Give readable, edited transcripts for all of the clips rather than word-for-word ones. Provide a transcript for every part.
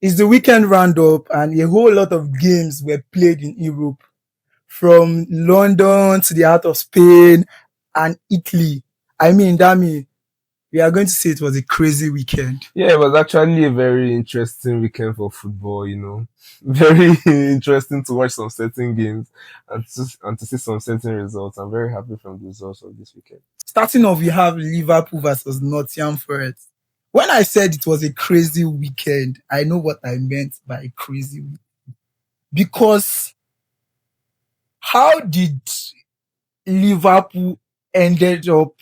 It's the weekend roundup, and a whole lot of games were played in Europe, from London to the heart of Spain and Italy. I mean, Dami, we are going to say it was a crazy weekend. Yeah, it was actually a very interesting weekend for football. Very interesting to watch some certain games and to see some certain results. I'm very happy from the results of this weekend. Starting off, we have Liverpool versus Nottingham Forest. When I said it was a crazy weekend, I know what I meant by a crazy weekend. Because how did Liverpool ended up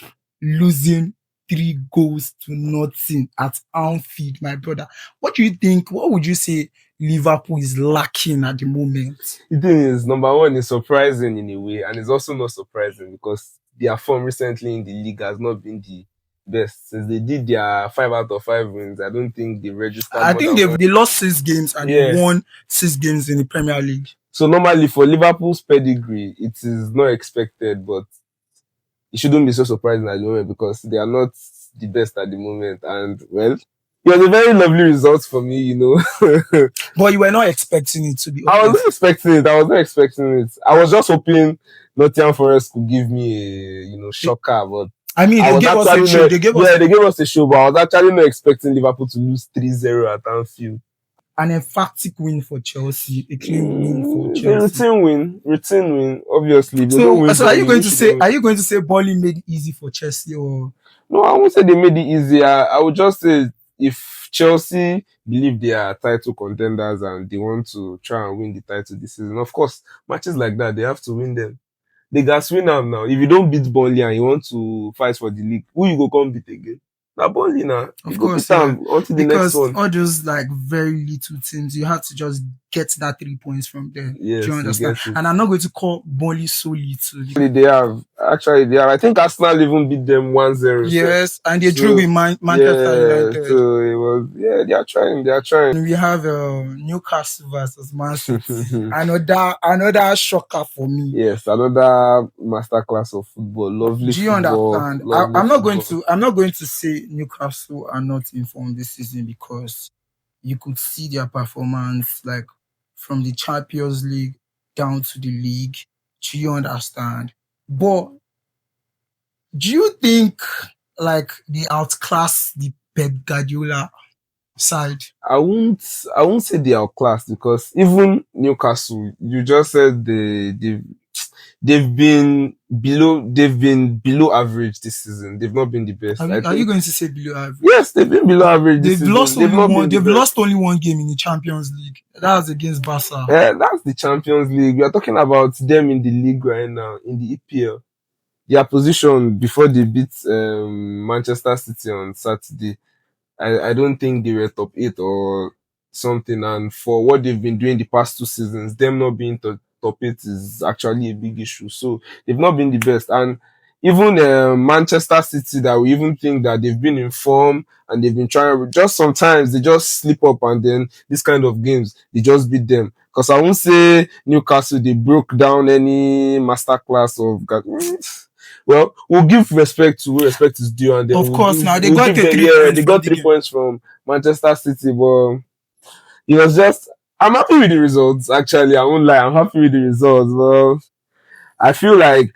losing 3 goals to nothing at Anfield, my brother? What do you think? What would you say Liverpool is lacking at the moment? The thing is, number one, is surprising in a way, and it's also not surprising because their form recently in the league has not been the best. Since they did their 5 out of 5 wins, I don't think they registered I more think than one. they lost 6 games and Yeah. they won 6 games in the Premier League. So normally for Liverpool's pedigree, it is not expected, but it shouldn't be so surprising at the moment because they are not the best at the moment. And well, it was a very lovely result for me. But you were not expecting it to be I was honest. not expecting it. I was just hoping Nottingham Forest could give me a shocker, but I mean, I they was gave us a actually show. not, They gave yeah, us they gave us a show, but I was actually not expecting Liverpool to lose 3-0 at Anfield. an emphatic win for Chelsea, a clean win for The Chelsea. routine win, obviously. They don't So, win so are you Burnley, going to say Burnley made it easy for Chelsea, or No, I won't say they made it easy. I would just say if Chelsea believe they are title contenders and they want to try and win the title this season, of course, matches like that, they have to win them. They got win them now. If you don't beat Burnley and you want to fight for the league, who you go come beat again? Now Burnley now. Of You go course, beat them until the next because one. all those like very little teams, you have to just get that 3 points from them. Yes, Do you you understand? get it. And I'm not going to call Burnley so little. They have. I think Arsenal even beat them 1-0. Yes, and they drew with Manchester United. So it was, they are trying. We have Newcastle versus Man City. another shocker for me. Yes, another masterclass of football. Lovely Do you football. understand? Lovely I'm not football. going to say Newcastle are not informed this season, because you could see their performance like from the Champions League down to the league. Do you understand? But do you think like they outclass the Pep Guardiola side? I won't say they are outclassed because even Newcastle, you just said they've been below average this season. They've not been the best. Are you going to say below average? Yes, they've been below average this They've season. lost only one game in the Champions League. That was against Barca. Yeah, that's the Champions League. We are talking about them in the league right now, in the EPL. Their position before they beat Manchester City on Saturday, I don't think they were top 8 or something. And for what they've been doing the past 2 seasons, them not being top 8 is actually a big issue. So they've not been the best. And even Manchester City, that we even think that they've been in form and they've been trying, just sometimes they just slip up, and then this kind of games, they just beat them. Because I won't say Newcastle, they broke down any masterclass of... Well, we'll give respect to who respect is due, and then Of course, now they we'll got give them, 3 points. they got 3 points from Manchester City, but it was just, I'm happy with the results. Actually, I won't lie, I'm happy with the results. Well, I feel like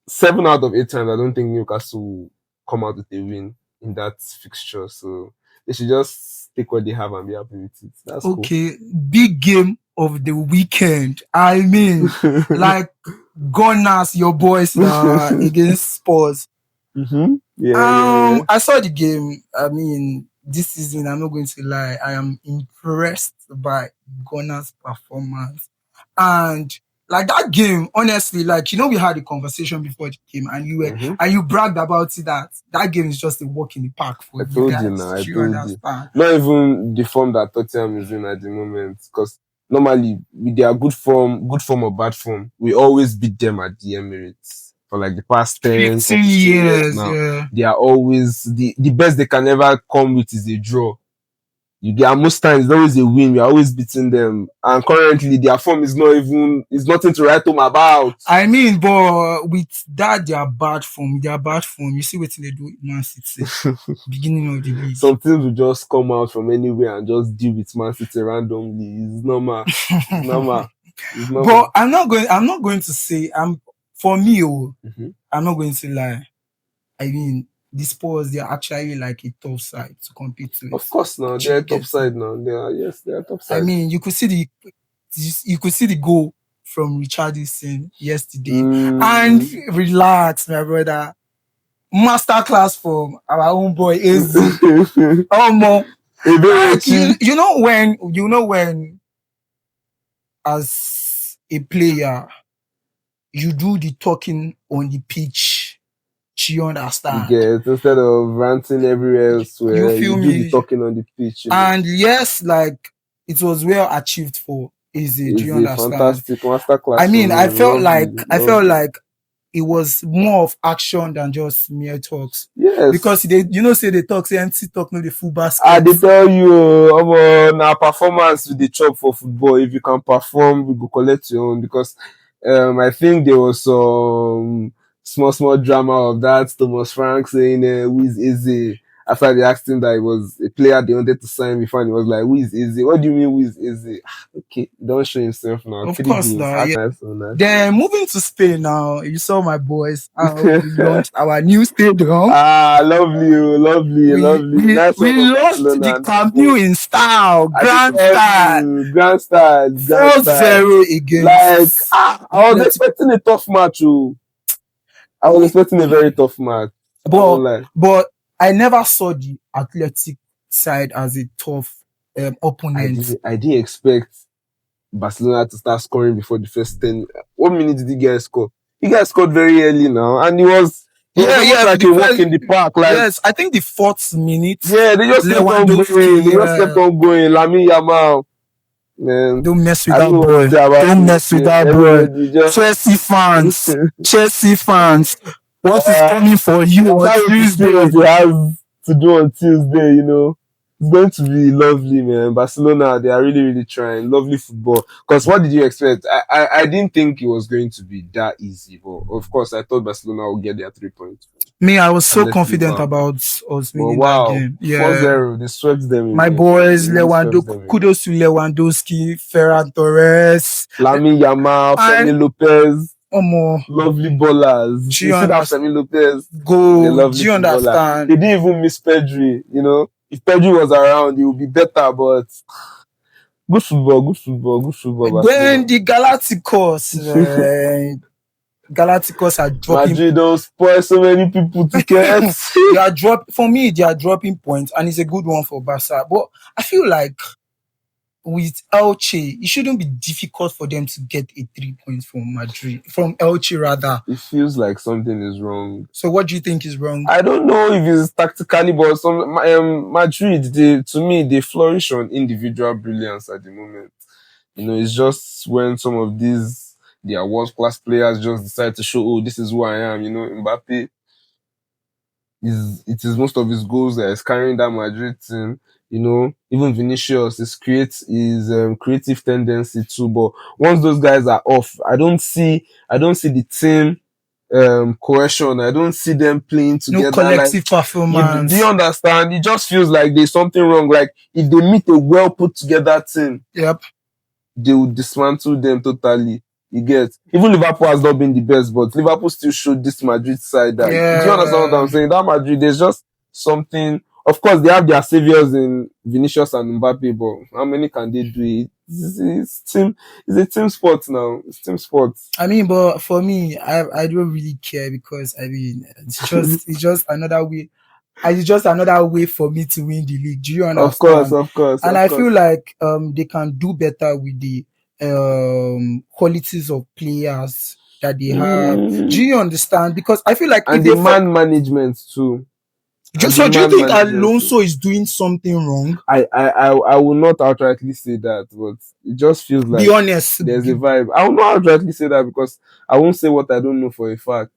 7 out of 8 times, I don't think Newcastle will come out with a win in that fixture. So they should just take what they have and be happy with it. That's okay. Cool. Big game of the weekend. I mean, like Gunners, your boys against Spurs. Mm-hmm. Yeah. I saw the game. I mean, this season, I'm not going to lie, I am impressed by Gunners' performance. And like that game, honestly, like, we had a conversation before the game, and you were and you bragged about it, that game is just a walk in the park for you guys. I told you. Not even the form that Tottenham is in at the moment, because normally with their good form or bad form, we always beat them at the Emirates. For like the past 10 years now, they are always the best they can ever come with is a draw. You get, and most times it's always a win. We're always beating them. And currently their form is not even, it's nothing to write home about. I mean, but with that, they are bad form. They are bad form. You see what they do in Man City, beginning of the league. Some teams will just come out from anywhere and just deal with Man City randomly. It's normal. It's normal. It's normal. But I'm not going to say, for me, I'm not going to lie. I mean, the Spurs, they're actually like a tough side to compete with. Of course, now they're top side now. They're top side. I mean, you could see the goal from Richarlison yesterday. And relax, my brother. Masterclass from our own boy AZ. Like, you know when as a player you do the talking on the pitch, you understand? Yes, instead of ranting everywhere else, You feel do me? the talking on the pitch. And yes, like it was well achieved for AZ. Do you understand? Fantastic masterclass. I mean, I felt like it was more of action than just mere talks. Yes. Because say they talk, say empty talk, no the full basket. I they tell you, now performance with the chop for football. If you can perform, we go collect your own. Because I think there was some small drama of that. Thomas Frank saying, who is Eze? After they asked him that he was a player they wanted to sign before, and he was like, who is Eze? What do you mean, who is Eze? Okay, don't show himself now. Of course, now. Yeah. Then moving to Spain now, you saw my boys. We launched our new stadium. Lovely. We launched the Camp Nou in style, grand style. 4-0 against. Like, I was expecting a tough match. I was expecting a very tough match. But I never saw the Athletic side as a tough opponent. I didn't expect Barcelona to start scoring before the first 10. What minute did the guy score? He guys scored very early now, and he was like a walk in the park. Like, yes, I think the 4th minute. Yeah, they just kept on going. Lamine Yamal. Man, don't mess with that boy. Don't mess with that boy. Chelsea fans. What is coming for you on Tuesday? You have to do on Tuesday, It's going to be lovely, man. Barcelona, they are really trying. Lovely football. Because what did you expect? I didn't think it was going to be that easy, but of course I thought Barcelona would get their 3 points. Me, I was so confident about us winning that game. Yeah. 4-0, they swept them. My boys, kudos to Lewandowski, Ferran Torres, Lamine Yamal, Femi Lopez. Lovely ballers. You see that Femi Lopez? Go. Do you understand? They didn't even miss Pedri, If Pedri was around, it would be better, but good football. Then the Galacticos are dropping. Madrid don't spoil so many people tickets. For me, they are dropping points, and it's a good one for Barca. But I feel like with Elche, it shouldn't be difficult for them to get a 3 points from Elche rather. It feels like something is wrong. So what do you think is wrong? I don't know if it's tactically, but Madrid, to me, they flourish on individual brilliance at the moment. It's just when some of their world-class players just decide to show, this is who I am. Mbappe, it is most of his goals that is carrying that Madrid team. Even Vinicius is creative tendency too. But once those guys are off, I don't see the team cohesion. I don't see them playing together. No collective performance. Do you understand? It just feels like there's something wrong. Like if they meet a well put together team, yep, they will dismantle them totally. You get? Even Liverpool has not been the best, but Liverpool still showed this Madrid side that. Yeah. Do you understand what I'm saying? That Madrid, there's just something. Of course, they have their saviors in Vinicius and Mbappe, but how many can they do it? It's a team sport now. It's team sport. I mean, but for me, I don't really care because it's just another way. It's just another way for me to win the league. Do you understand? Of course. And I feel like they can do better with the qualities of players that they have. Do you understand? Because I feel like and the man management too. So do you think Alonso is doing something wrong? I will not outrightly say that, but it just feels like be honest. There's a vibe. I will not outrightly say that because I won't say what I don't know for a fact.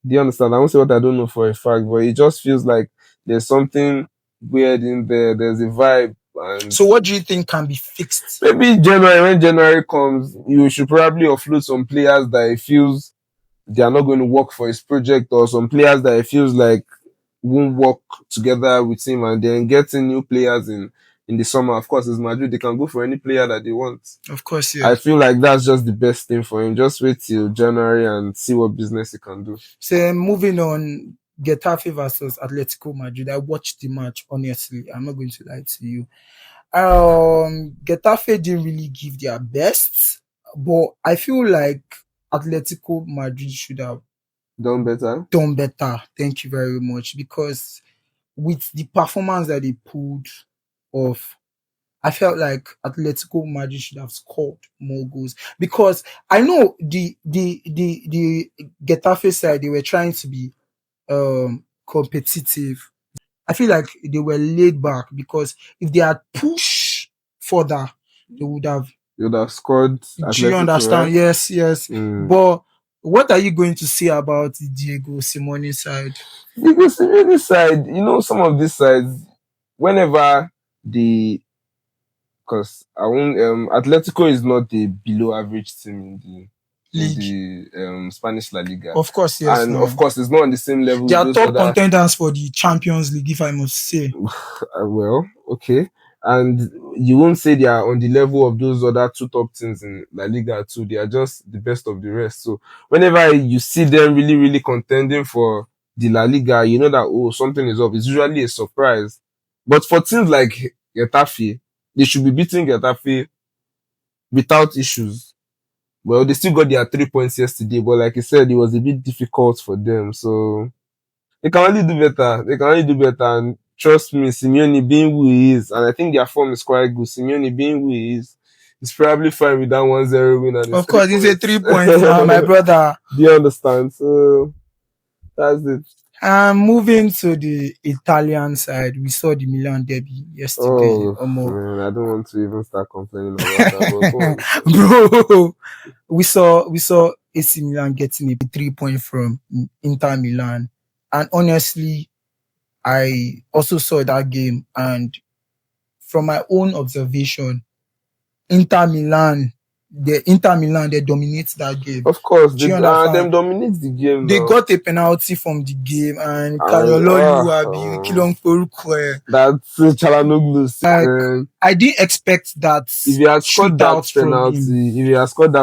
Do you understand? I won't say what I don't know for a fact, but it just feels like there's something weird in there. There's a vibe, And So what do you think can be fixed? maybe January, when January comes, you should probably offload some players that he feels they are not going to work for his project, or some players that he feels like won't work together with him, and then getting new players in the summer. Of course, it's Madrid. They can go for any player that they want. Of course, yeah. I feel like that's just the best thing for him. Just wait till January and see what business he can do. So moving on, Getafe versus Atletico Madrid. I watched the match, honestly. I'm not going to lie to you. Getafe didn't really give their best, but I feel like Atletico Madrid should have Done better. done better. Thank you very much. Because with the performance that they pulled off, I felt like Atletico Madrid should have scored more goals. Because I know the Getafe side, they were trying to be competitive. I feel like they were laid back, because if they had pushed further, they would have. You would have scored. Do you understand? Right? Yes, yes. But what are you going to say about the Diego Simeone side? Diego Simeone side, some of these sides, whenever because I won't. Atletico is not a below average team in the Spanish La Liga. Of course, yes. And of course, it's not on the same level. They are top contenders for the Champions League, if I must say. Well, okay. And you won't say they are on the level of those other two top teams in La Liga too. They are just the best of the rest. So whenever you see them really, really contending for the La Liga, you know that, something is up. It's usually a surprise. But for teams like Getafe, they should be beating Getafe without issues. Well, they still got their 3 points yesterday, but like I said, it was a bit difficult for them. So they can only do better. And trust me, Simeone being who he is, and I think their form is quite good. Simeone being who he is probably fine with that 1-0 win. And of course, it's a 3 points now, my brother. Do you understand? So that's it. Moving to the Italian side, we saw the Milan derby yesterday. Man, I don't want to even start complaining about that. Bro, we saw AC Milan getting a 3 point from Inter Milan, and honestly, I also saw that game, and from my own observation, Inter Milan, they dominate that game. Of course, they dominate the game. They got a penalty from the game, and that's Çalhanoğlu. I didn't expect that. If he had scored that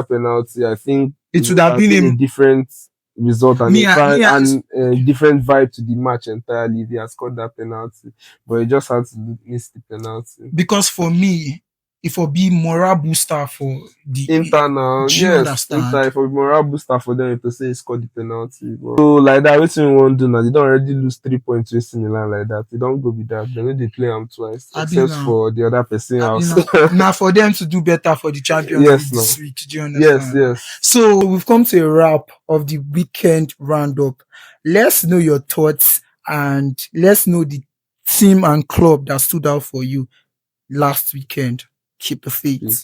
penalty, I think it would have been a different result and a different vibe to the match entirely if he had scored that penalty. But he just had to miss the penalty. Because for me, it will be morale booster for the Inter now. Yes, Inter, it will be morale booster for them to say he scored the penalty. But so like that, what we won't do now? They don't already lose 3 points to AC Milan like that. They don't go with that. They know they play them twice, except for the other person else. Now for them to do better for the Champions League this week. Do you understand? Yes. So we've come to a wrap of the weekend roundup. Let's know your thoughts, and let's know the team and club that stood out for you last weekend. Keep the faith.